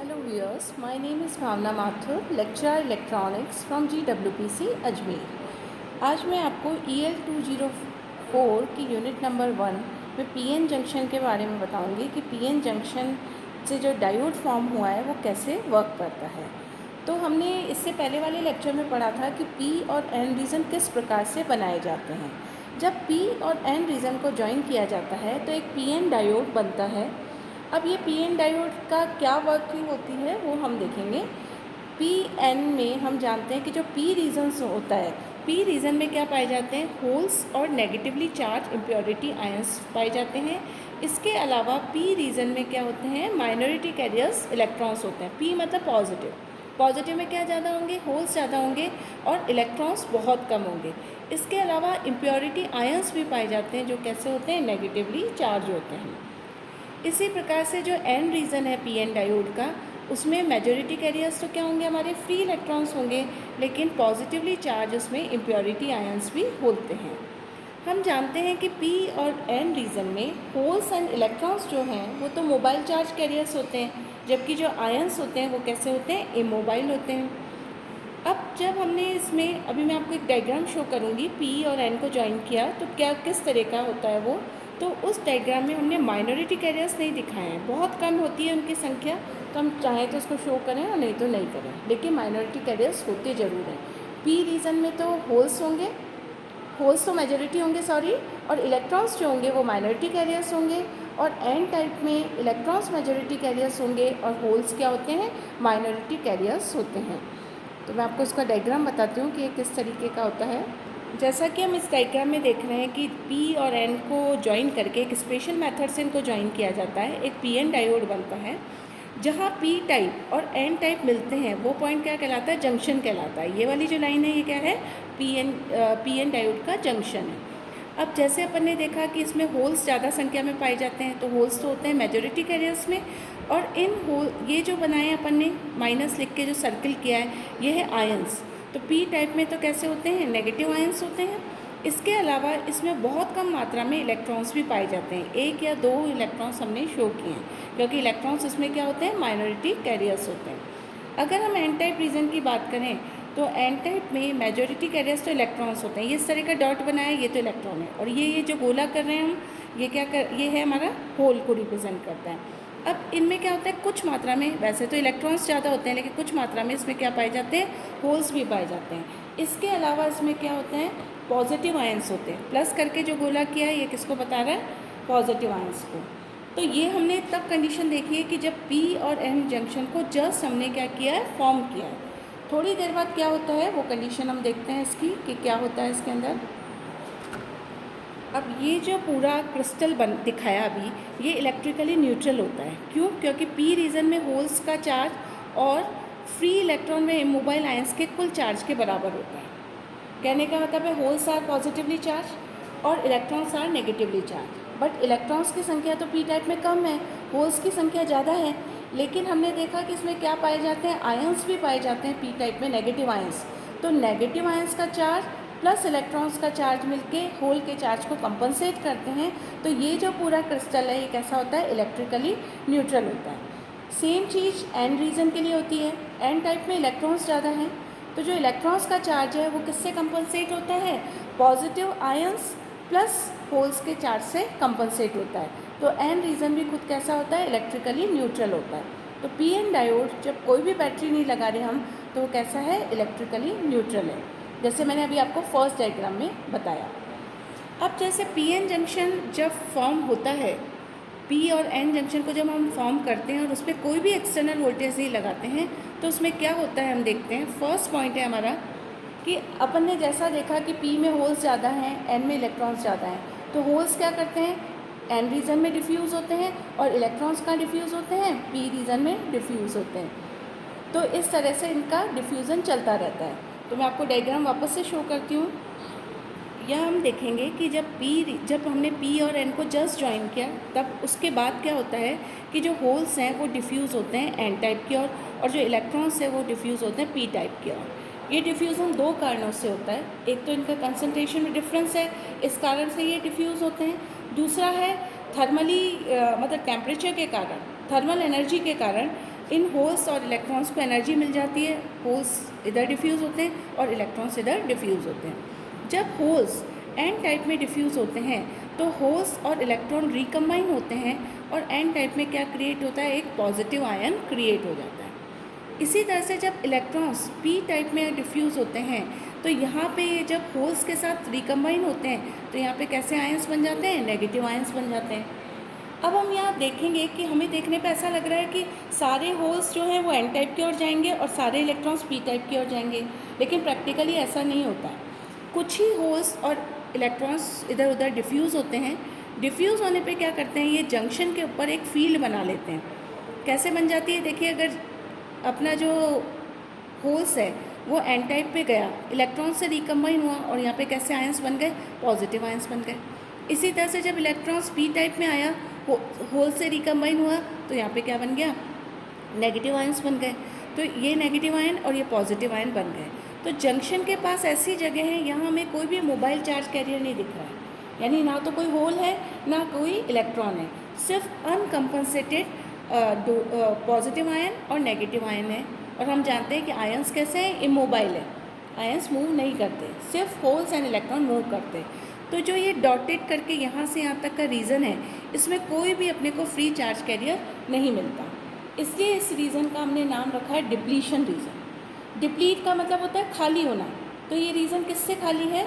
Hello viewers, my name is Bhavna Mathur, lecturer electronics from GWPC Ajmer. आज मैं आपको EL204 की यूनिट नंबर 1 में पीएन जंक्शन के बारे में बताऊंगी कि पीएन जंक्शन से जो डायोड फॉर्म हुआ है वो कैसे वर्क करता है। तो हमने इससे पहले वाले लेक्चर में पढ़ा था कि पी और एन रीजन किस प्रकार से बनाए जाते हैं। जब पी और एन रीजन को ज्वाइन किया जाता है तो एक पीएन डायोड बनता है। अब ये पीएन डायोड का क्या वर्किंग होती है वो हम देखेंगे। पी एन में हम जानते हैं कि जो पी रीजन्स होता है, पी रीजन में क्या पाए जाते हैं, होल्स और नेगेटिवली चार्ज इम्प्योरिटी आयंस पाए जाते हैं। इसके अलावा पी रीजन में क्या होते हैं, माइनॉरिटी कैरियर्स इलेक्ट्रॉन्स होते हैं। पी मतलब पॉजिटिव, पॉजिटिव में क्या ज़्यादा होंगे, होल्स ज़्यादा होंगे और इलेक्ट्रॉन्स बहुत कम होंगे। इसके अलावा इम्प्योरिटी आयंस भी पाए जाते हैं जो कैसे होते हैं, नेगेटिवली चार्ज होते हैं। इसी प्रकार से जो एन रीजन है पीएन डायोड का, उसमें मेजॉरिटी कैरियर्स तो क्या होंगे, हमारे फ्री इलेक्ट्रॉन्स होंगे, लेकिन पॉजिटिवली चार्ज उसमें इम्प्योरिटी आयंस भी होते हैं। हम जानते हैं कि पी और एन रीजन में होल्स एंड इलेक्ट्रॉन्स जो हैं वो तो मोबाइल चार्ज कैरियर्स होते हैं, जबकि जो आयंस होते हैं वो कैसे होते हैं, इमोबाइल होते हैं। अब जब हमने इसमें, अभी मैं आपको एक डायग्राम शो करूँगी, पी और एन को ज्वाइन किया तो क्या किस तरह का होता है वो। तो उस डायग्राम में हमने माइनॉरिटी कैरियर्स नहीं दिखाए हैं, बहुत कम होती है उनकी संख्या, तो हम चाहें तो उसको शो करें और नहीं तो नहीं करें, लेकिन माइनॉरिटी कैरियर्स होते ज़रूर हैं। पी रीजन में तो होल्स होंगे, होल्स तो मेजॉरिटी होंगे सॉरी, और इलेक्ट्रॉन्स जो होंगे वो माइनॉरिटी कैरियर्स होंगे। और एन टाइप में इलेक्ट्रॉन्स मेजॉरिटी कैरियर्स होंगे और होल्स क्या होते हैं, माइनॉरिटी कैरियर्स होते हैं। तो मैं आपको इसका डायग्राम बताती हूँ कि ये किस तरीके का होता है। जैसा कि हम इस डायग्राम में देख रहे हैं कि पी और एन को ज्वाइन करके एक स्पेशल मेथड से इनको ज्वाइन किया जाता है, एक पीएन डायोड बनता है। जहाँ पी टाइप और एन टाइप मिलते हैं वो पॉइंट क्या कहलाता है, जंक्शन कहलाता है। ये वाली जो लाइन है ये क्या है, पीएन डायोड का जंक्शन है। अब जैसे अपन ने देखा कि इसमें होल्स ज़्यादा संख्या में पाए जाते हैं, तो होल्स तो होते हैं मेजॉरिटी कैरियर्स में, और इन होल ये जो बनाए अपन ने माइनस लिख के जो सर्किल किया है ये है आयंस। तो पी टाइप में तो कैसे होते हैं, नेगेटिव आयंस होते हैं। इसके अलावा इसमें बहुत कम मात्रा में इलेक्ट्रॉन्स भी पाए जाते हैं, 1 या 2 इलेक्ट्रॉन्स हमने शो किए हैं, क्योंकि इलेक्ट्रॉन्स इसमें क्या होते हैं, माइनॉरिटी कैरियर्स होते हैं। अगर हम एन टाइप रीजन की बात करें तो एन टाइप में मेजॉरिटी कैरियर्स तो इलेक्ट्रॉन्स होते हैं। ये इस तरह का डॉट बनाया है, ये तो इलेक्ट्रॉन है, और ये जो गोला कर रहे हैं हम, ये है हमारा होल को रिप्रेजेंट करता है। अब इनमें क्या होता है, कुछ मात्रा में, वैसे तो इलेक्ट्रॉन्स ज़्यादा होते हैं लेकिन कुछ मात्रा में इसमें क्या पाए जाते हैं, होल्स भी पाए जाते हैं। इसके अलावा इसमें क्या होते हैं, पॉजिटिव आयंस होते हैं। प्लस करके जो गोला किया है ये किसको बता रहा है, पॉजिटिव आयंस को। तो ये हमने तब कंडीशन देखी है कि जब पी और एन जंक्शन को जस्ट हमने क्या किया है, फॉर्म किया है। थोड़ी देर बाद क्या होता है वो कंडीशन हम देखते हैं इसकी कि क्या होता है इसके अंदर। अब ये जो पूरा क्रिस्टल दिखाया अभी, ये इलेक्ट्रिकली न्यूट्रल होता है। क्यों, क्योंकि पी रीजन में होल्स का चार्ज और फ्री इलेक्ट्रॉन में इमोबाइल आयंस के कुल चार्ज के बराबर होता है। कहने का मतलब है होल्स आर पॉजिटिवली चार्ज और electrons are negatively charge. But electrons की संख्या तो पी टाइप में कम है, होल्स की संख्या ज़्यादा है, लेकिन हमने देखा कि इसमें क्या पाए जाते हैं, आयंस भी पाए जाते हैं पी टाइप में, नेगेटिव आयंस। तो नेगेटिव आयंस का चार्ज प्लस इलेक्ट्रॉन्स का चार्ज मिलके होल के चार्ज को कंपनसेट करते हैं। तो ये जो पूरा क्रिस्टल है ये कैसा होता है, इलेक्ट्रिकली न्यूट्रल होता है। सेम चीज़ एन रीजन के लिए होती है। एन टाइप में इलेक्ट्रॉन्स ज़्यादा हैं, तो जो इलेक्ट्रॉन्स का चार्ज है वो किससे कंपनसेट होता है, पॉजिटिव आयंस प्लस होल्स के चार्ज से कंपनसेट होता है। तो एन रीजन भी खुद कैसा होता है, इलेक्ट्रिकली न्यूट्रल होता है। तो पी एन डायोड जब कोई भी बैटरी नहीं लगा रहे हम तो वो कैसा है, इलेक्ट्रिकली न्यूट्रल है, जैसे मैंने अभी आपको फर्स्ट डायग्राम में बताया। अब जैसे पी एन जंक्शन जब फॉर्म होता है, पी और एन जंक्शन को जब हम फॉर्म करते हैं और उस पर कोई भी एक्सटर्नल वोल्टेज नहीं लगाते हैं तो उसमें क्या होता है हम देखते हैं। फर्स्ट पॉइंट है हमारा कि अपन ने जैसा देखा कि पी में होल्स ज़्यादा हैं, एन में इलेक्ट्रॉन्स ज़्यादा हैं, तो होल्स क्या करते हैं, एन रीजन में डिफ्यूज़ होते हैं और इलेक्ट्रॉन्स कहाँ डिफ्यूज़ होते हैं, पी रीजन में डिफ्यूज़ होते हैं। तो इस तरह से इनका डिफ्यूज़न चलता रहता है। तो मैं आपको डायग्राम वापस से शो करती हूँ। यह हम देखेंगे कि जब हमने पी और एन को जस्ट ज्वाइन किया तब उसके बाद क्या होता है कि जो होल्स हैं वो डिफ्यूज़ होते हैं एन टाइप की ओर, और जो इलेक्ट्रॉन्स हैं वो डिफ्यूज़ होते हैं पी टाइप की ओर। ये डिफ्यूज़न दो कारणों से होता है, एक तो इनका कंसंट्रेशन में डिफरेंस है, इस कारण से ये डिफ्यूज़ होते हैं। दूसरा है थर्मली मतलब टेम्परेचर के कारण, थर्मल एनर्जी के कारण इन होल्स और इलेक्ट्रॉन्स को एनर्जी मिल जाती है, होल्स इधर डिफ्यूज़ होते हैं और इलेक्ट्रॉन्स इधर डिफ्यूज़ होते हैं। जब होल्स एन टाइप में डिफ्यूज़ होते हैं तो होल्स और इलेक्ट्रॉन रिकम्बाइन होते हैं और एन टाइप में क्या क्रिएट होता है, एक पॉजिटिव आयन क्रिएट हो जाता है। इसी तरह से जब इलेक्ट्रॉन्स पी टाइप में डिफ्यूज़ होते हैं तो यहाँ पे जब होल्स के साथ रिकम्बाइन होते हैं तो यहाँ पे कैसे आयंस बन जाते हैं, नेगेटिव आयंस बन जाते हैं। अब हम यहाँ देखेंगे कि हमें देखने पे ऐसा लग रहा है कि सारे होल्स जो हैं वो एन टाइप की ओर जाएंगे और सारे इलेक्ट्रॉन्स पी टाइप की ओर जाएंगे, लेकिन प्रैक्टिकली ऐसा नहीं होता है। कुछ ही होल्स और इलेक्ट्रॉन्स इधर उधर डिफ्यूज़ होते हैं। डिफ्यूज़ होने पे क्या करते हैं, ये जंक्शन के ऊपर एक फील्ड बना लेते हैं। कैसे बन जाती है, देखिए अगर अपना जो होल्स है वो एन टाइप पे गया, इलेक्ट्रॉन से रिकम्बाइन हुआ और यहाँ पे कैसे आयंस बन गए, पॉजिटिव आयंस बन गए। इसी तरह से जब इलेक्ट्रॉन्स पी टाइप में आया, होल से रिकम्बाइन हुआ तो यहाँ पे क्या बन गया, नेगेटिव आयंस बन गए। तो ये नेगेटिव आयन और ये पॉजिटिव आयन बन गए। तो जंक्शन के पास ऐसी जगह है यहाँ हमें कोई भी मोबाइल चार्ज कैरियर नहीं दिख रहा है, यानी ना तो कोई होल है ना कोई इलेक्ट्रॉन है, सिर्फ अनकम्पनसेटेड पॉजिटिव आयन और नेगेटिव आयन है। और हम जानते हैं कि आयंस कैसे हैं, इमोबाइल है, आयंस मूव नहीं करते, सिर्फ होल्स एंड इलेक्ट्रॉन मूव करते। तो जो ये डॉटेड करके यहाँ से यहाँ तक का रीज़न है, इसमें कोई भी अपने को फ्री चार्ज कैरियर नहीं मिलता, इसलिए इस रीज़न का हमने नाम रखा है डिप्लीशन रीज़न। डिप्लीट का मतलब होता है खाली होना, तो ये रीज़न किससे खाली है,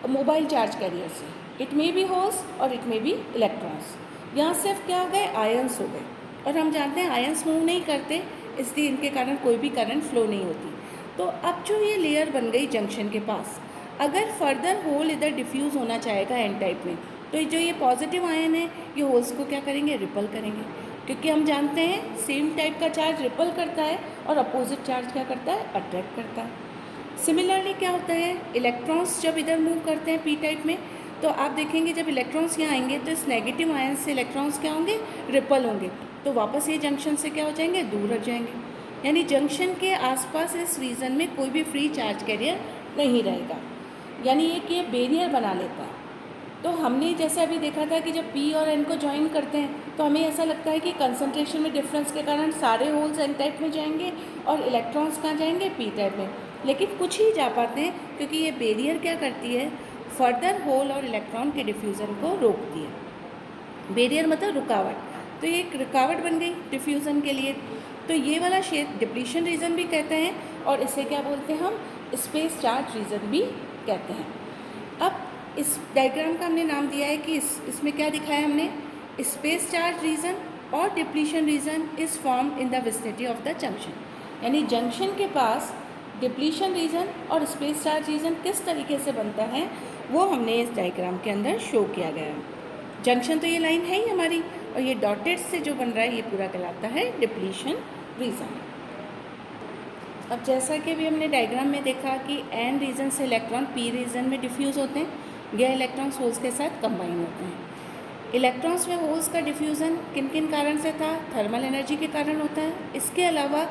मोबाइल चार्ज कैरियर से। इट मे बी होल्स और इट मे बी इलेक्ट्रॉन्स। यहाँ सिर्फ क्या हो गए, आयंस हो गए, और हम जानते हैं आयंस मूव नहीं करते, इसलिए इनके कारण कोई भी करंट फ्लो नहीं होती। तो अब जो ये लेयर बन गई जंक्शन के पास, अगर फर्दर होल इधर डिफ्यूज़ होना चाहेगा एन टाइप में, तो जो ये पॉजिटिव आयन है ये होल्स को क्या करेंगे, रिपल करेंगे, क्योंकि हम जानते हैं सेम टाइप का चार्ज रिपल करता है और अपोजिट चार्ज क्या करता है, अट्रैक्ट करता है। सिमिलरली क्या होता है, इलेक्ट्रॉन्स जब इधर मूव करते हैं पी टाइप में, तो आप देखेंगे जब इलेक्ट्रॉन्स यहाँ आएंगे तो इस नेगेटिव आयन से इलेक्ट्रॉन्स क्या होंगे, रिपल होंगे, तो वापस ये जंक्शन से क्या हो जाएंगे, दूर हट जाएंगे। यानी जंक्शन के आसपास इस रीजन में कोई भी फ्री चार्ज कैरियर नहीं रहेगा, यानी ये बैरियर बना लेता है। तो हमने जैसे अभी देखा था कि जब पी और एन को ज्वाइन करते हैं तो हमें ऐसा लगता है कि कंसंट्रेशन में डिफरेंस के कारण सारे होल्स एन टाइप में जाएंगे और इलेक्ट्रॉन्स कहाँ जाएंगे, पी टाइप में, लेकिन कुछ ही जा पाते हैं, क्योंकि ये बैरियर क्या करती है, फर्दर होल और इलेक्ट्रॉन के डिफ्यूज़न को रोकती है। बैरियर मतलब रुकावट, तो ये एक रुकावट बन गई डिफ्यूज़न के लिए। तो ये वाला क्षेत्र डिप्लीशन रीजन भी कहते हैं, और इसे क्या बोलते हैं हम, स्पेस चार्ज रीजन भी कहते हैं। अब इस डायग्राम का हमने नाम दिया है कि इसमें क्या दिखाया हमने, स्पेस चार्ज रीजन और depletion region is form in the vicinity of the junction. यानी जंक्शन के पास डिप्लीशन रीजन और स्पेस चार्ज रीजन किस तरीके से बनता है वो हमने इस डायग्राम के अंदर शो किया गया है। जंक्शन तो ये लाइन है ही हमारी, और ये डॉटेड से जो बन रहा है ये पूरा कहलाता है डिप्लीशन रीजन। अब जैसा कि अभी हमने डायग्राम में देखा कि एन रीजन से इलेक्ट्रॉन पी रीजन में डिफ्यूज़ होते हैं, यह इलेक्ट्रॉन्स होल्स के साथ कंबाइन होते हैं। इलेक्ट्रॉन्स में होल्स का डिफ्यूज़न किन किन कारण से था, थर्मल एनर्जी के कारण होता है। इसके अलावा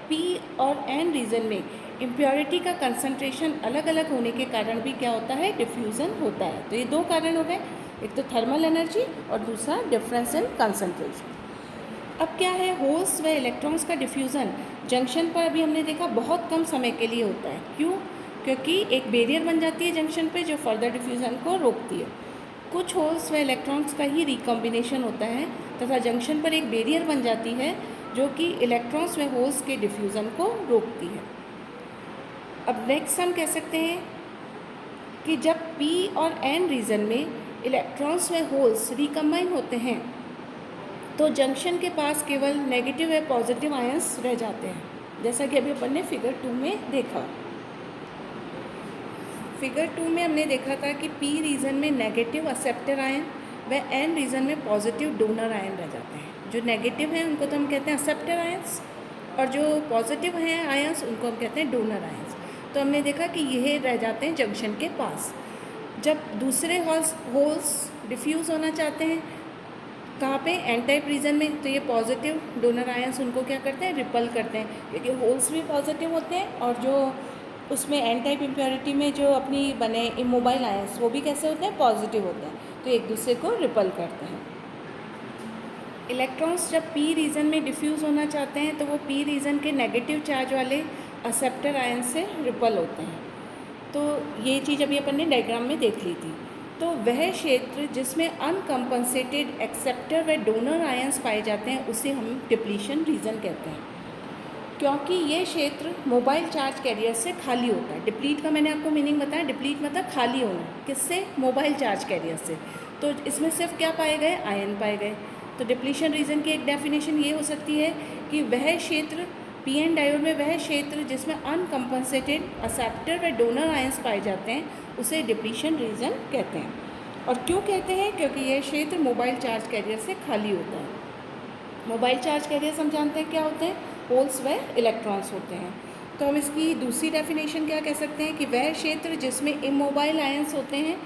पी और एन रीजन में इम्प्योरिटी का कंसंट्रेशन अलग अलग होने के कारण भी क्या होता है, डिफ्यूज़न होता है। तो ये दो कारण हो गए, एक तो थर्मल एनर्जी और दूसरा डिफरेंस इन कंसंट्रेशन। अब क्या है, होल्स व इलेक्ट्रॉन्स का डिफ्यूज़न जंक्शन पर अभी हमने देखा बहुत कम समय के लिए होता है। क्यों, क्योंकि एक बैरियर बन जाती है जंक्शन पे जो फर्दर डिफ्यूज़न को रोकती है। कुछ होल्स व इलेक्ट्रॉन्स का ही रिकॉम्बिनेशन होता है तथा जंक्शन पर एक बैरियर बन जाती है जो कि इलेक्ट्रॉन्स व होल्स के डिफ्यूज़न को रोकती है। अब नेक्स्ट हम कह सकते हैं कि जब पी और एन रीजन में इलेक्ट्रॉन्स व होल्स रिकम्बाइन होते हैं तो जंक्शन के पास केवल नेगेटिव व पॉजिटिव आयंस रह जाते हैं, जैसा कि अभी अपन ने फिगर 2 में देखा। फिगर 2 में हमने देखा था कि पी रीजन में नेगेटिव एक्सेप्टर आयन व एन रीजन में पॉजिटिव डोनर आयन रह जाते हैं। जो नेगेटिव हैं उनको तो हम कहते हैं एक्सेप्टर आयंस, और जो पॉजिटिव हैं आयंस उनको हम कहते हैं डोनर आयंस। तो हमने देखा कि यह रह जाते हैं जंक्शन के पास। जब दूसरे होल्स डिफ्यूज़ होना चाहते हैं कहाँ पे, एन टाइप रीजन में, तो ये पॉजिटिव डोनर आयंस उनको क्या करते हैं, रिपल करते हैं, क्योंकि होल्स भी पॉजिटिव होते हैं और जो उसमें एन टाइप इम्प्योरिटी में जो अपनी बने इमोबाइल आयंस वो भी कैसे होते हैं, पॉजिटिव होते हैं, तो एक दूसरे को रिपल करते हैं। इलेक्ट्रॉन्स जब पी रीजन में डिफ्यूज़ होना चाहते हैं तो वो पी रीजन के नेगेटिव चार्ज वाले एक्सेप्टर आयन से रिपल होते हैं। तो ये चीज़ अभी अपन ने डायग्राम में देख ली थी। तो वह क्षेत्र जिसमें अनकम्पनसेटेड एक्सेप्टर व डोनर आयंस पाए जाते हैं उसे हम डिप्लीशन रीजन कहते हैं, क्योंकि ये क्षेत्र मोबाइल चार्ज कैरियर से खाली होता है। डिप्लीट का मैंने आपको मीनिंग बताया, डिप्लीट मतलब खाली होना, किससे? मोबाइल चार्ज कैरियर से। तो इसमें सिर्फ क्या पाए गए? आयन पाए गए। तो डिप्लीशन रीजन की एक डेफिनेशन ये हो सकती है कि वह क्षेत्र पी एन डायोड में वह क्षेत्र जिसमें अनकम्पनसेटेड एक्सेप्टर व डोनर आयंस पाए जाते हैं उसे डिप्लीशन रीजन कहते हैं। और क्यों कहते हैं? क्योंकि यह क्षेत्र मोबाइल चार्ज कैरियर से खाली होता है। मोबाइल चार्ज कैरियर हम जानते हैं क्या होते हैं? होल्स व इलेक्ट्रॉन्स होते हैं। तो हम इसकी दूसरी डेफिनेशन क्या कह सकते हैं कि वह क्षेत्र जिसमें इमोबाइल आयंस होते हैं,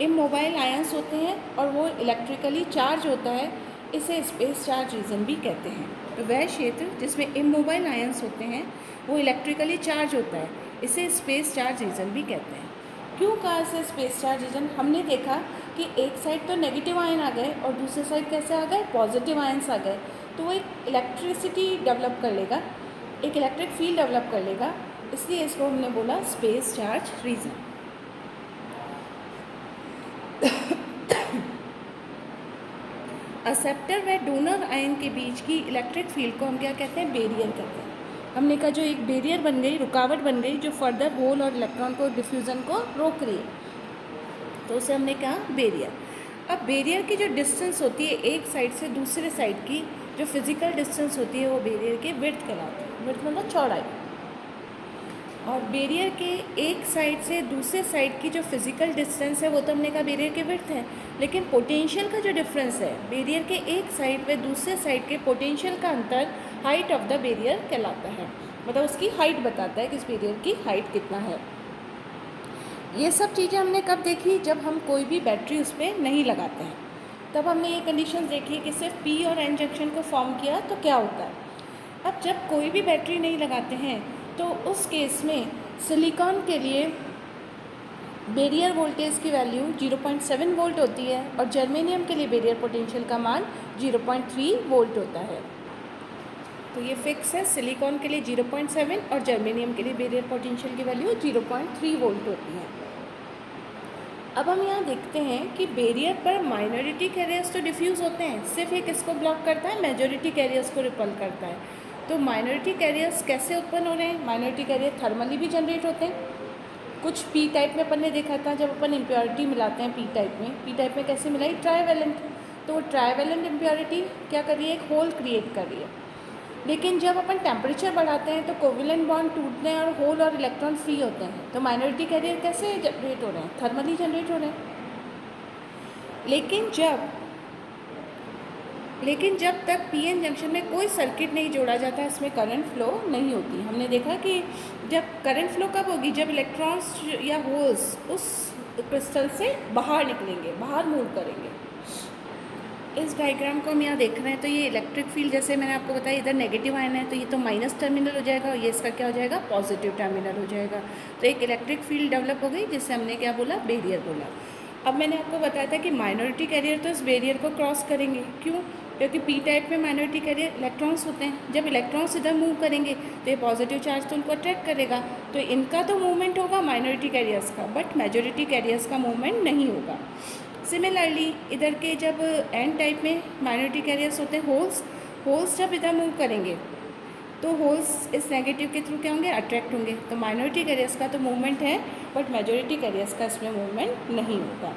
इमोबाइल आयंस होते हैं और वो इलेक्ट्रिकली चार्ज होता है, इसे स्पेस चार्ज रीजन भी कहते हैं। तो वह क्षेत्र जिसमें इमोबाइल आयंस होते हैं वो इलेक्ट्रिकली चार्ज होता है, इसे स्पेस चार्ज रीजन भी कहते हैं। क्यों कहा इसे स्पेस चार्ज रीजन? हमने देखा कि एक साइड तो नेगेटिव आयन आ गए और दूसरे साइड कैसे आ गए? पॉजिटिव आयंस आ गए। तो वो एक इलेक्ट्रिसिटी डेवलप कर लेगा, एक इलेक्ट्रिक फील्ड डेवलप कर लेगा, इसलिए इसको हमने बोला स्पेस चार्ज रीजन। एक्सेप्टर व डोनर आयन के बीच की इलेक्ट्रिक फील्ड को हम क्या कहते हैं? बैरियर कहते हैं। हमने कहा जो एक बैरियर बन गई, रुकावट बन गई, जो फर्दर होल और इलेक्ट्रॉन को डिफ्यूज़न को रोक रही है, तो उसे हमने कहा बैरियर। अब बैरियर की जो डिस्टेंस होती है एक साइड से दूसरे साइड की, जो फिजिकल डिस्टेंस होती है वो बैरियर की विड्थ कहलाती है। विड्थ मतलब चौड़ाई। और बैरियर के एक साइड से दूसरे साइड की जो फिजिकल डिस्टेंस है वो तो हमने कहा बैरियर की विड्थ है, लेकिन पोटेंशियल का जो डिफरेंस है, बैरियर के एक साइड व दूसरे साइड के पोटेंशियल का अंतर हाइट ऑफ द बैरियर कहलाता है। मतलब उसकी हाइट बताता है कि इस बैरियर की हाइट कितना है। ये सब चीज़ें हमने कब देखी? जब हम कोई भी बैटरी उस पर नहीं लगाते हैं, तब हमने ये कंडीशंस देखी कि सिर्फ पी और एन जंक्शन को फॉर्म किया तो क्या होता है। अब जब कोई भी बैटरी नहीं लगाते हैं तो उस केस में सिलिकॉन के लिए बैरियर वोल्टेज की वैल्यू 0.7 वोल्ट होती है और जर्मेनियम के लिए बैरियर पोटेंशियल का मान 0.3 वोल्ट होता है। तो ये फिक्स है, सिलिकॉन के लिए 0.7 और जर्मेनियम के लिए बैरियर पोटेंशियल की वैल्यू 0.3 वोल्ट होती है। अब हम यहाँ देखते हैं कि बैरियर पर माइनॉरिटी कैरियर्स तो डिफ्यूज़ होते हैं, सिर्फ एक इसको ब्लॉक करता है, मेजॉरिटी कैरियर्स को रिपल करता है। तो माइनॉरिटी कैरियर्स कैसे उत्पन्न हो रहे हैं? माइनॉरिटी कैरियर थर्मली भी जनरेट होते हैं। कुछ पी टाइप में अपन ने देखा था, जब अपन इम्प्योरिटी मिलाते हैं पी टाइप में कैसे मिलाई? ट्राइवेलेंट। तो वो ट्राइवेलेंट इम्प्योरिटी क्या कर रही है? एक होल क्रिएट कर रही है। लेकिन जब अपन टेम्परेचर बढ़ाते हैं तो कोवेलेंट बॉन्ड टूटते हैं और होल और इलेक्ट्रॉन फ्री होते हैं। तो माइनॉरिटी कैरियर कैसे जनरेट हो रहे हैं? थर्मली जनरेट हो रहे हैं। लेकिन जब तक पीएन जंक्शन में कोई सर्किट नहीं जोड़ा जाता, इसमें करंट फ्लो नहीं होती। हमने देखा कि जब करंट फ्लो कब होगी? जब इलेक्ट्रॉन्स या होल्स उस क्रिस्टल से बाहर निकलेंगे, बाहर मूव करेंगे। इस डायग्राम को हम यहाँ देख रहे हैं तो ये इलेक्ट्रिक फील्ड, जैसे मैंने आपको बताया, इधर नेगेटिव आयन है तो ये तो माइनस टर्मिनल हो जाएगा और ये इसका क्या हो जाएगा? पॉजिटिव टर्मिनल हो जाएगा। तो एक इलेक्ट्रिक फील्ड डेवलप हो गई जिससे हमने क्या बोला? बैरियर बोला। अब मैंने आपको बताया था कि माइनॉरिटी कैरियर तो इस बैरियर को क्रॉस करेंगे। क्यों? क्योंकि पी टाइप में माइनॉरिटी कैरियर इलेक्ट्रॉन्स होते हैं। जब इलेक्ट्रॉन्स इधर मूव करेंगे तो ये पॉजिटिव चार्ज तो उनको अट्रैक्ट करेगा, तो इनका तो मूवमेंट होगा माइनॉरिटी कैरियर्स का, बट मेजॉरिटी कैरियर्स का मूवमेंट नहीं होगा। सिमिलरली इधर के जब एन टाइप में माइनॉरिटी कैरियर्स होते हैं होल्स जब इधर मूव करेंगे तो होल्स इस नेगेटिव के थ्रू क्या होंगे? अट्रैक्ट होंगे। तो माइनॉरिटी कैरियर्स का तो मूवमेंट है बट मेजॉरिटी कैरियर्स का इसमें मूवमेंट नहीं होगा।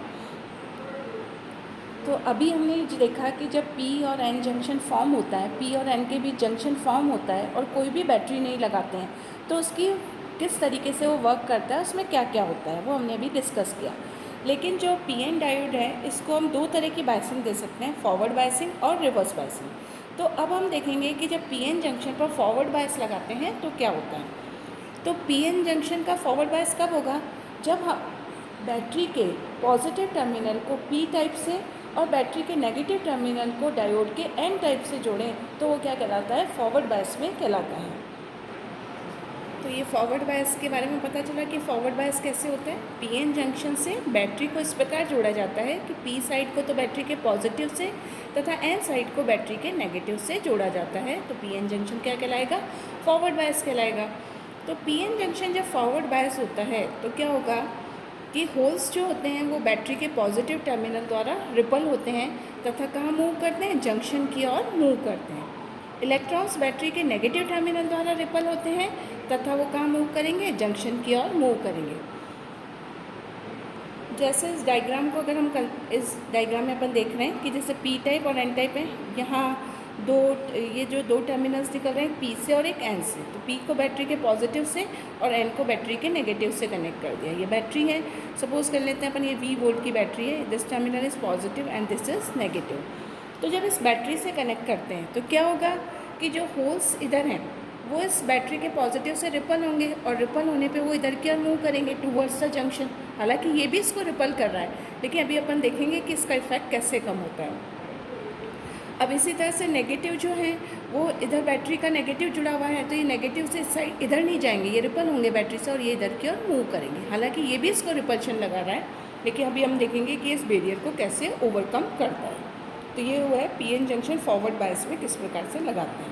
तो अभी हमने देखा कि जब पी और एन जंक्शन फॉर्म होता है, पी और एन के बीच जंक्शन फॉर्म होता है और कोई भी बैटरी नहीं लगाते हैं तो उसकी किस तरीके से वो वर्क करता है, उसमें क्या क्या होता है, वो हमने अभी डिस्कस किया। लेकिन जो पी एन डायोड है इसको हम दो तरह की बायसिंग दे सकते हैं, फॉरवर्ड बायसिंग और रिवर्स बायसिंग। तो अब हम देखेंगे कि जब पी एन जंक्शन पर फॉरवर्ड बायस लगाते हैं तो क्या होता है। तो पी एन जंक्शन का फॉरवर्ड बायस कब होगा? जब हम बैटरी के पॉजिटिव टर्मिनल को पी टाइप से और बैटरी के नेगेटिव टर्मिनल को डायोड के एन टाइप से जोड़ें तो वो क्या कहलाता है? फॉरवर्ड बायस में कहलाता है। तो ये फॉरवर्ड बायस के बारे में पता चला कि फॉरवर्ड बायस कैसे होता है। पीएन जंक्शन से बैटरी को इस प्रकार जोड़ा जाता है कि पी साइड को तो बैटरी के पॉजिटिव से तथा एन साइड को बैटरी के नेगेटिव से जोड़ा जाता है। तो पीएन जंक्शन क्या कहलाएगा? फॉरवर्ड बायस कहलाएगा। तो पीएन जंक्शन जब फॉरवर्ड बायस होता है तो क्या होगा कि होल्स जो होते हैं वो बैटरी के पॉजिटिव टर्मिनल द्वारा रिपल होते हैं तथा कहाँ मूव करते हैं? जंक्शन की ओर मूव करते हैं। इलेक्ट्रॉन्स बैटरी के नेगेटिव टर्मिनल द्वारा रिपल होते हैं तथा वो कहाँ मूव करेंगे? जंक्शन की ओर मूव करेंगे। जैसे इस डायग्राम को अगर हम इस डायग्राम में अपन देख रहे हैं कि जैसे पी टाइप और एन टाइप है, यहाँ ये जो दो टर्मिनल्स निकल रहे हैं, पी से और एक एन से। तो पी को बैटरी के पॉजिटिव से और एन को बैटरी के नेगेटिव से कनेक्ट कर दिया। ये बैटरी है, सपोज कर लेते हैं अपन ये V वोल्ट की बैटरी है, this terminal is positive and this is negative. तो जब इस बैटरी से कनेक्ट करते हैं तो क्या होगा कि जो होल्स इधर हैं वो इस बैटरी के पॉजिटिव से रिपल होंगे और रिपल होने पे वो इधर की ओर मूव करेंगे टूवर्ड्स द जंक्शन। हालांकि ये भी इसको रिपल कर रहा है, लेकिन अभी अपन देखेंगे कि इसका इफेक्ट कैसे कम होता है। अब इसी तरह से नेगेटिव जो है वो इधर बैटरी का नेगेटिव जुड़ा हुआ है, तो ये नेगेटिव से इस साइड इधर नहीं जाएंगे, ये रिपल होंगे बैटरी से और ये इधर की ओर मूव करेंगे। हालांकि ये भी इसको रिपल्शन लगा रहा है, लेकिन अभी हम देखेंगे कि इस बैरियर को कैसे ओवरकम करता है। तो ये हुआ है पीएन जंक्शन फॉरवर्ड बायस में किस प्रकार से लगाते हैं।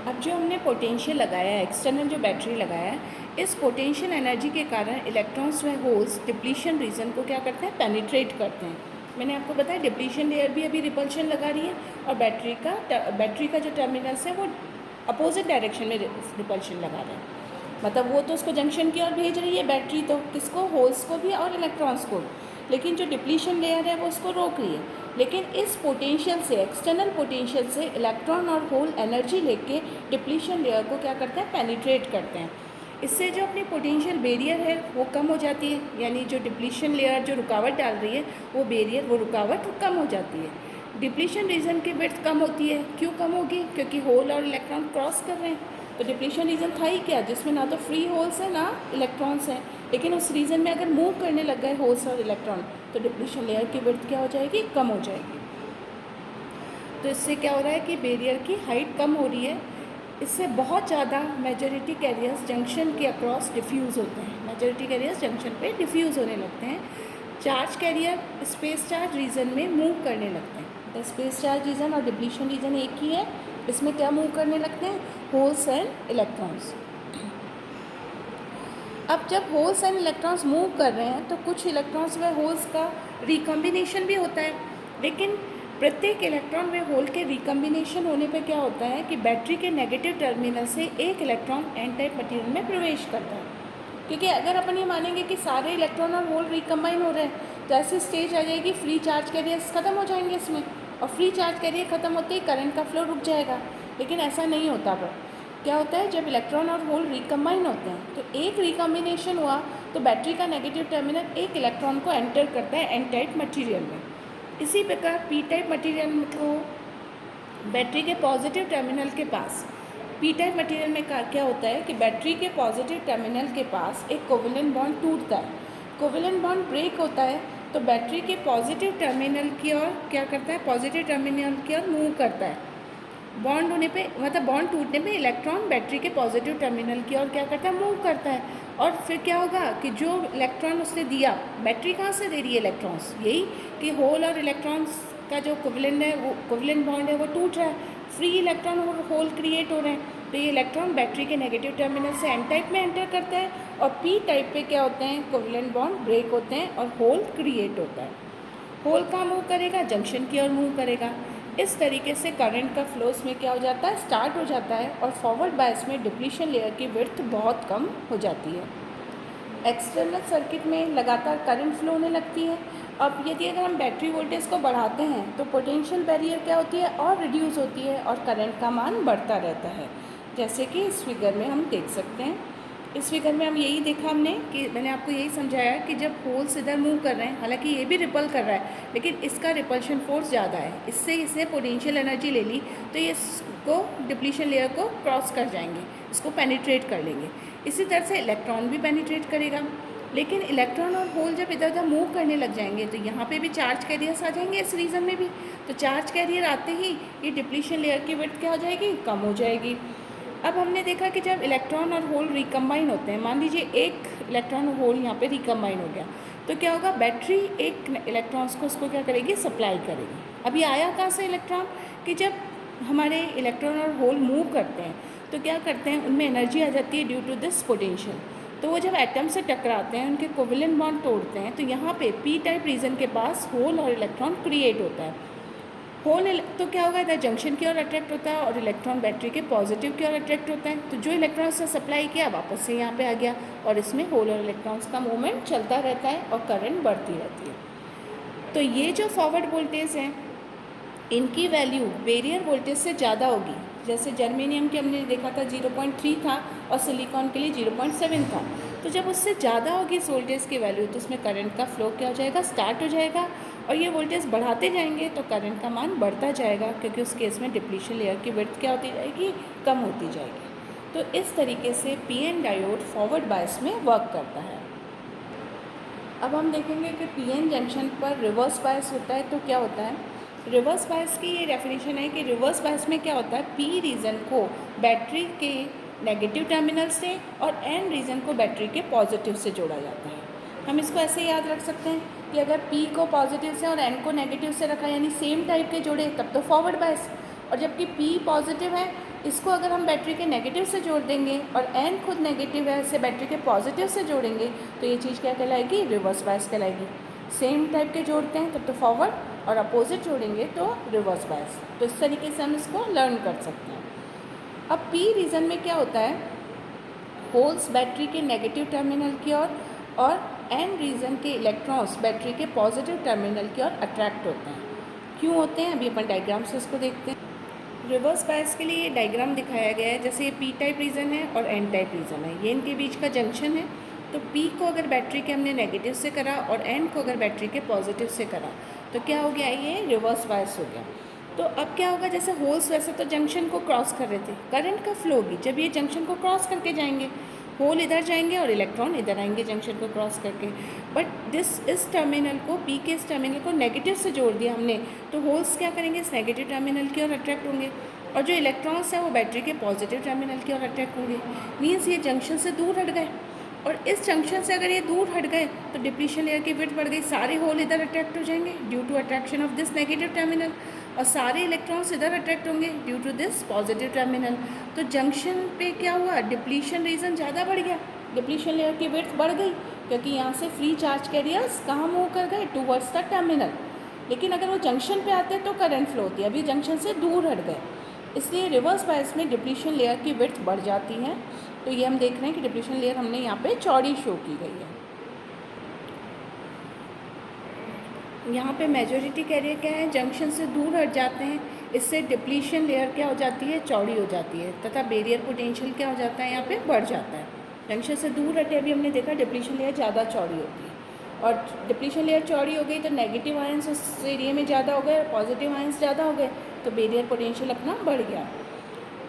अब जो हमने पोटेंशियल लगाया है, एक्सटर्नल जो बैटरी लगाया है, इस पोटेंशियल एनर्जी के कारण इलेक्ट्रॉन्स व होल्स डिप्लीशन रीजन को क्या करते हैं? पेनिट्रेट करते हैं। मैंने आपको बताया डिप्लीशन लेयर भी अभी रिपल्शन लगा रही है और बैटरी का जो टर्मिनल्स है वो अपोजिट डायरेक्शन में रिपल्शन लगा रहे हैं। मतलब वो तो उसको जंक्शन की ओर भेज रही है बैटरी, तो किसको? होल्स को भी और इलेक्ट्रॉन्स को, लेकिन जो डिप्लीशन लेयर है वो उसको रोक रही है। लेकिन इस पोटेंशियल से, एक्सटर्नल पोटेंशियल से इलेक्ट्रॉन और होल एनर्जी लेके डिप्लीशन लेयर को क्या करते हैं? पेनिट्रेट करते हैं। इससे जो अपनी पोटेंशियल बैरियर है वो कम हो जाती है, यानी जो डिप्लीशन लेयर जो रुकावट डाल रही है वो बैरियर, वो रुकावट कम हो जाती है। डिप्लीशन रीजन की विड्थ कम होती है। क्यों कम होगी? क्योंकि होल और इलेक्ट्रॉन क्रॉस कर रहे हैं। तो डिप्लीशन रीजन था ही क्या? जिसमें ना तो फ्री होल्स है ना इलेक्ट्रॉन्स हैं, लेकिन उस रीजन में अगर मूव करने लग गए होल्स और इलेक्ट्रॉन तो डिप्लीशन लेयर की विड्थ क्या हो जाएगी? कम हो जाएगी। तो इससे क्या हो रहा है कि बैरियर की हाइट कम हो रही है। इससे बहुत ज़्यादा मेजॉरिटी कैरियर्स जंक्शन के अक्रॉस डिफ्यूज़ होते हैं। मेजॉरिटी कैरियर्स जंक्शन पे डिफ्यूज़ होने लगते हैं। Charge carrier space charge region में मूव करने लगते हैं। द स्पेस चार्ज रीजन और डिप्लीशन रीजन एक ही है। इसमें क्या मूव करने लगते हैं? Holes and electrons. अब जब होल्स एंड इलेक्ट्रॉन्स मूव कर रहे हैं तो कुछ इलेक्ट्रॉन्स व होल्स का रिकम्बिनेशन भी होता है, लेकिन प्रत्येक इलेक्ट्रॉन व होल के रिकम्बिनेशन होने पर क्या होता है कि बैटरी के नेगेटिव टर्मिनल से एक इलेक्ट्रॉन एन टाइप मटेरियल में प्रवेश करता है। क्योंकि अगर अपन ये मानेंगे कि सारे इलेक्ट्रॉन और होल रिकम्बाइन हो रहे हैं तो ऐसी स्टेज आ जाएगी फ्री चार्ज कैरियर्स ख़त्म हो जाएंगे इसमें, और फ्री चार्ज कैरियर ख़त्म होते ही करंट का फ्लो रुक जाएगा। लेकिन ऐसा नहीं होता। पर क्या होता है, जब इलेक्ट्रॉन और होल रिकम्बाइन होते हैं तो एक रिकम्बिनेशन हुआ तो बैटरी का नेगेटिव टर्मिनल एक इलेक्ट्रॉन को एंटर करता है एन टाइप मटीरियल में। इसी प्रकार पी टाइप मटीरियल को बैटरी के पॉजिटिव टर्मिनल के पास, पी टाइप मटीरियल में क्या होता है कि बैटरी के पॉजिटिव टर्मिनल के पास एक कोवेलेंट बॉन्ड टूटता है, कोवेलेंट बॉन्ड ब्रेक होता है, तो बैटरी के पॉजिटिव टर्मिनल की ओर क्या करता है? पॉजिटिव टर्मिनल की ओर मूव करता है। बॉन्ड होने पे, मतलब बॉन्ड टूटने पे इलेक्ट्रॉन बैटरी के पॉजिटिव टर्मिनल की ओर क्या करता है? मूव करता है। और फिर क्या होगा कि जो इलेक्ट्रॉन उसने दिया, बैटरी कहाँ से दे रही है इलेक्ट्रॉन्स? यही कि होल और इलेक्ट्रॉन्स का जो कोवेलेंट है, वो कोवेलेंट बॉन्ड है वो टूट रहा है, फ्री इलेक्ट्रॉन और होल क्रिएट हो रहे हैं। तो ये इलेक्ट्रॉन बैटरी के नेगेटिव टर्मिनल से एन टाइप में एंटर करता है और पी टाइप पे क्या होते हैं? कोवेलेंट बॉन्ड ब्रेक होते हैं और होल क्रिएट होता है। होल कहाँ मूव करेगा? जंक्शन की ओर मूव करेगा। इस तरीके से करंट का फ्लो इसमें क्या हो जाता है? स्टार्ट हो जाता है और फॉरवर्ड बायस में डिप्लीशन लेयर की विड्थ बहुत कम हो जाती है। एक्सटर्नल सर्किट में लगातार करंट फ्लो होने लगती है। अब यदि अगर हम बैटरी वोल्टेज को बढ़ाते हैं तो पोटेंशियल बैरियर क्या होती है? और रिड्यूस होती है और करंट का मान बढ़ता रहता है, जैसे कि इस फिगर में हम देख सकते हैं। इस फिगर में हम यही देखा हमने कि मैंने आपको यही समझाया कि जब होल्स इधर मूव कर रहे हैं, हालांकि ये भी रिपल कर रहा है लेकिन इसका रिपल्शन फोर्स ज़्यादा है, इससे पोटेंशियल एनर्जी ले ली तो ये इसको डिप्लीशन लेयर को क्रॉस कर जाएंगे, इसको पेनिट्रेट कर लेंगे। इसी तरह से इलेक्ट्रॉन भी पेनिट्रेट करेगा, लेकिन इलेक्ट्रॉन और होल जब इधर उधर मूव करने लग जाएंगे तो यहाँ पे भी चार्ज कैरियर्स आ जाएंगे इस रीजन में भी। तो चार्ज कैरियर आते ही ये डिप्लीशन लेयर की विड्थ क्या हो जाएगी? कम हो जाएगी। अब हमने देखा कि जब इलेक्ट्रॉन और होल रिकम्बाइन होते हैं, मान लीजिए एक इलेक्ट्रॉन और होल यहाँ पे रिकम्बाइन हो गया, तो क्या होगा, बैटरी एक इलेक्ट्रॉन्स को उसको क्या करेगी, सप्लाई करेगी। अभी आया कहाँ से इलेक्ट्रॉन, कि जब हमारे इलेक्ट्रॉन और होल मूव करते हैं तो क्या करते हैं, उनमें एनर्जी आ जाती है ड्यू टू दिस पोटेंशियल। तो वो जब एटम से टकराते हैं, उनके कोवेलेंट बॉन्ड तोड़ते हैं, तो यहाँ पे पी टाइप रीजन के पास होल और इलेक्ट्रॉन क्रिएट होता है। होल तो क्या होगा, इधर जंक्शन की ओर अट्रैक्ट होता है और इलेक्ट्रॉन बैटरी के पॉजिटिव की ओर अट्रैक्ट होता है। तो जो इलेक्ट्रॉन से सप्लाई किया वापस से यहाँ पे आ गया, और इसमें होल और इलेक्ट्रॉन्स का मूवमेंट चलता रहता है और करंट बढ़ती रहती है। तो ये जो फॉरवर्ड वोल्टेज है, इनकी वैल्यू बैरियर वोल्टेज से ज़्यादा होगी। जैसे जर्मेनियम के हमने देखा था 0.3 था और सिलिकॉन के लिए 0.7 था। तो जब उससे ज़्यादा होगी इस वोल्टेज की वैल्यू, तो उसमें करंट का फ्लो क्या हो जाएगा, स्टार्ट हो जाएगा, और ये वोल्टेज बढ़ाते जाएंगे तो करंट का मान बढ़ता जाएगा, क्योंकि उस केस में डिप्लीशन लेयर की विड्थ क्या होती जाएगी, कम होती जाएगी। तो इस तरीके से पीएन डायोड फॉरवर्ड बायस में वर्क करता है। अब हम देखेंगे कि पीएन जंक्शन पर रिवर्स बायस होता है तो क्या होता है। रिवर्स बायस की ये डेफिनेशन है कि रिवर्स बायस में क्या होता है, पी रीजन को बैटरी के नेगेटिव टर्मिनल से और एन रीजन को बैटरी के पॉजिटिव से जोड़ा जाता है। हम इसको ऐसे याद रख सकते हैं कि अगर पी को पॉजिटिव से और एन को नेगेटिव से रखा, यानी सेम टाइप के जोड़े, तब तो फॉरवर्ड बायस। और जबकि पी पॉजिटिव है, इसको अगर हम बैटरी के नेगेटिव से जोड़ देंगे और एन खुद नेगेटिव है, इसे बैटरी के पॉजिटिव से जोड़ेंगे, तो ये चीज़ क्या कहलाएगी, रिवर्स बायस कहलाएगी। सेम टाइप के जोड़ते हैं तब तो फॉरवर्ड, और अपोजिट जोड़ेंगे तो रिवर्स बायस। तो इस तरीके से हम इसको लर्न कर सकते हैं। अब पी रीजन में क्या होता है, होल्स बैटरी के नेगेटिव टर्मिनल की ओर और एन रीजन के इलेक्ट्रॉन्स बैटरी के पॉजिटिव टर्मिनल की ओर अट्रैक्ट होते हैं। क्यों होते हैं, अभी अपन डायग्राम से इसको देखते हैं। रिवर्स बायस के लिए ये डायग्राम दिखाया गया है। जैसे ये पी टाइप रीजन है और एन टाइप रीजन है, ये इनके बीच का जंक्शन है। तो पी को अगर बैटरी के हमने नेगेटिव से करा और एन को अगर बैटरी के पॉजिटिव से करा, तो क्या हो गया, ये रिवर्स बायस हो गया। तो अब क्या होगा, जैसे होल्स वैसे तो जंक्शन को क्रॉस कर रहे थे, करंट का फ्लो होगी जब ये जंक्शन को क्रॉस करके जाएंगे, होल इधर जाएंगे और इलेक्ट्रॉन इधर आएंगे जंक्शन को क्रॉस करके। बट इस टर्मिनल को, पी के इस टर्मिनल को नेगेटिव से जोड़ दिया हमने, तो होल्स क्या करेंगे, इस नेगेटिव टर्मिनल की ओर अट्रैक्ट होंगे, और जो इलेक्ट्रॉन्स हैं वो बैटरी के पॉजिटिव टर्मिनल की ओर अट्रैक्ट होंगे। मीन्स ये जंक्शन से दूर हट गए, और इस जंक्शन से अगर ये दूर हट गए तो डिप्लीशन लेयर की विड्थ बढ़ गई, सारे होल इधर अट्रैक्ट हो जाएंगे due to attraction of this negative terminal, और सारे इलेक्ट्रॉन्स इधर अट्रैक्ट होंगे due to this positive terminal. तो जंक्शन पे क्या हुआ, डिप्लीशन रीजन ज़्यादा बढ़ गया, डिप्लीशन लेयर की विड्थ बढ़ गई, क्योंकि यहाँ से फ्री चार्ज कैरियर्स कहाँ मूव कर गए, टूवर्ड्स द टर्मिनल। लेकिन अगर वो जंक्शन पे आते तो करंट फ्लो होती है, अभी जंक्शन से दूर हट गए, इसलिए रिवर्स बायस में डिप्लीशन लेयर की विड्थ बढ़ जाती है। तो ये हम देख रहे हैं कि डिप्लीशन लेयर हमने यहाँ पे चौड़ी शो की गई है। यहाँ पे मेजॉरिटी कैरियर क्या है, जंक्शन से दूर हट जाते हैं, इससे डिप्लीशन लेयर क्या हो जाती है, चौड़ी हो जाती है, तथा बैरियर पोटेंशियल क्या हो जाता है, यहाँ पे बढ़ जाता है। जंक्शन से दूर हटे, अभी हमने देखा डिप्लीशन लेयर ज़्यादा चौड़ी होती है, और डिप्लीशन लेयर चौड़ी हो गई तो नेगेटिव आयंस उस एरिया में ज़्यादा हो गए और पॉजिटिव आयंस ज़्यादा हो गए, तो बैरियर पोटेंशियल अपना बढ़ गया।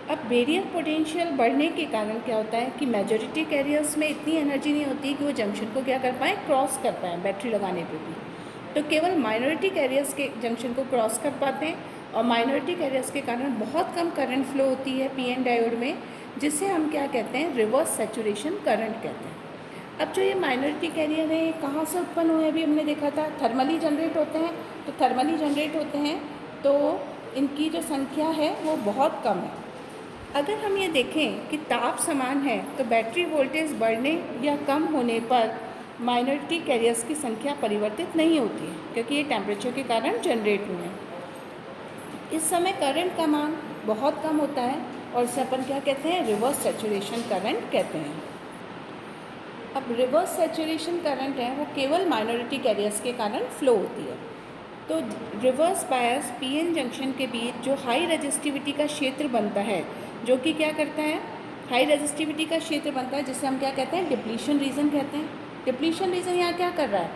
अब बैरियर पोटेंशियल बढ़ने के कारण क्या होता है कि मेजॉरिटी कैरियर्स में इतनी एनर्जी नहीं होती कि वो जंक्शन को क्या कर पाएँ, क्रॉस कर पाएँ बैटरी लगाने पे भी। तो केवल माइनॉरिटी कैरियर्स के जंक्शन को क्रॉस कर पाते हैं, और माइनॉरिटी कैरियर्स के कारण बहुत कम करंट फ्लो होती है पीएन डायोड में, जिसे हम क्या कहते हैं, रिवर्स सैचुरेशन करंट कहते हैं। अब जो ये माइनॉरिटी कैरियर है, ये कहाँ से उत्पन्न हुए, अभी हमने देखा था थर्मली जनरेट होते हैं। तो थर्मली जनरेट होते हैं तो इनकी जो संख्या है वो बहुत कम है। अगर हम ये देखें कि ताप समान है, तो बैटरी वोल्टेज बढ़ने या कम होने पर माइनॉरिटी कैरियर्स की संख्या परिवर्तित नहीं होती है, क्योंकि ये टेम्परेचर के कारण जनरेट हुए हैं। इस समय करंट का मान बहुत कम होता है, और इसे अपन क्या कहते हैं, रिवर्स सैचुरेशन करंट कहते हैं। अब रिवर्स सैचुरेशन करंट है वो केवल माइनॉरिटी कैरियर्स के कारण फ्लो होती है। तो रिवर्स बायस पीएन जंक्शन के बीच जो हाई रेजिस्टिविटी का क्षेत्र बनता है, जो कि क्या करता है, हाई रेजिस्टिविटी का क्षेत्र बनता है, जिसे हम क्या कहते हैं, डिप्लीशन रीजन कहते हैं। डिप्लीशन रीजन यहाँ क्या कर रहा है,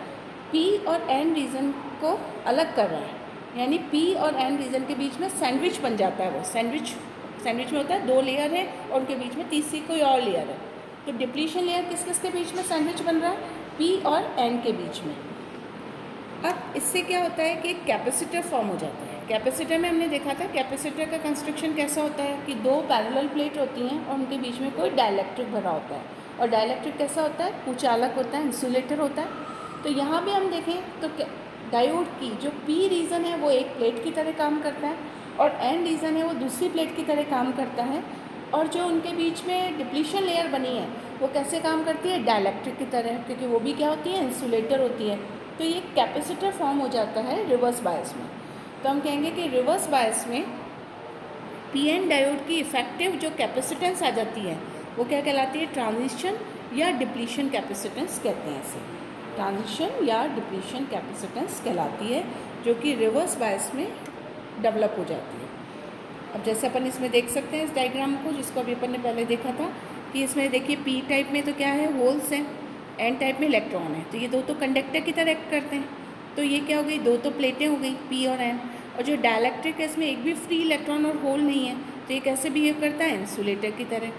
पी और एन रीजन को अलग कर रहा है, यानी पी और एन रीजन के बीच में सैंडविच बन जाता है। वो सैंडविच में होता है, दो लेयर है और उनके बीच में तीसरी कोई और लेयर है। तो डिप्लीशन लेयर किस किस के बीच में सैंडविच बन रहा है, पी और एन के बीच में। अब इससे क्या होता है कि एक कैपेसिटर फॉर्म हो जाता है। कैपेसिटर में हमने देखा था कैपेसिटर का कंस्ट्रक्शन कैसा होता है कि दो पैरेलल प्लेट होती हैं और उनके बीच में कोई डाइलेक्ट्रिक भरा होता है। और डाइलेक्ट्रिक कैसा होता है, कुचालक होता है, इंसुलेटर होता है। तो यहाँ भी हम देखें तो डायोड की जो पी रीजन है वो एक प्लेट की तरह काम करता है और एन रीजन है वो दूसरी प्लेट की तरह काम करता है। और जो उनके बीच में डिप्लीशन लेयर बनी है वो कैसे काम करती है, डाइलेक्ट्रिक की तरह, क्योंकि वो भी क्या होती है, इंसुलेटर होती है। तो ये कैपेसिटर फॉर्म हो जाता है रिवर्स बायस में। तो हम कहेंगे कि रिवर्स बायस में पीएन डायोड की इफेक्टिव जो कैपेसिटेंस आ जाती है वो क्या कहलाती है, ट्रांजिशन या डिप्लीशन कैपेसिटेंस कहते हैं इसे। ट्रांजिशन या डिप्लीशन कैपेसिटेंस कहलाती है जो कि रिवर्स बायस में डेवलप हो जाती है। अब जैसे अपन इसमें देख सकते हैं इस डायग्राम को, जिसको अभी अपन ने पहले देखा था कि इसमें देखिए पी टाइप में तो क्या है, होल्स हैं, एन टाइप में इलेक्ट्रॉन है। तो ये दो तो कंडक्टर की तरह एक्ट करते हैं। तो ये क्या हो गई, दो तो प्लेटें हो गई पी और एन। और जो डाइलेक्ट्रिक है इसमें एक भी फ्री इलेक्ट्रॉन और होल नहीं है, तो ये कैसे बिहेव करता है, इंसुलेटर की तरह।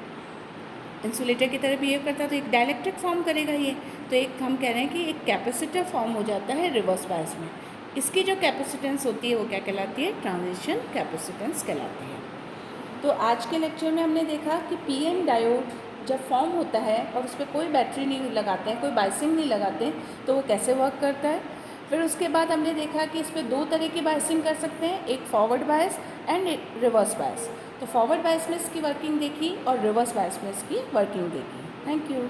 इंसुलेटर की तरह बिहेव करता है तो एक डाइलेक्ट्रिक फॉर्म करेगा ये। तो एक हम कह रहे हैं कि एक कैपेसिटर फॉर्म हो जाता है रिवर्स बायस में। इसकी जो कैपेसिटेंस होती है वो क्या कहलाती है, ट्रांजिशन कैपेसिटेंस कहलाती है। तो आज के लेक्चर में हमने देखा कि पीएन डायोड जब फॉर्म होता है और उस पर कोई बैटरी नहीं लगाते हैं, कोई बायसिंग नहीं लगाते हैं, तो वो कैसे वर्क करता है। फिर उसके बाद हमने देखा कि इस पर दो तरह की बायसिंग कर सकते हैं, एक forward bias and reverse bias. तो फॉरवर्ड बायस में इसकी वर्किंग देखी और रिवर्स बायस में इसकी वर्किंग देखी। Thank you.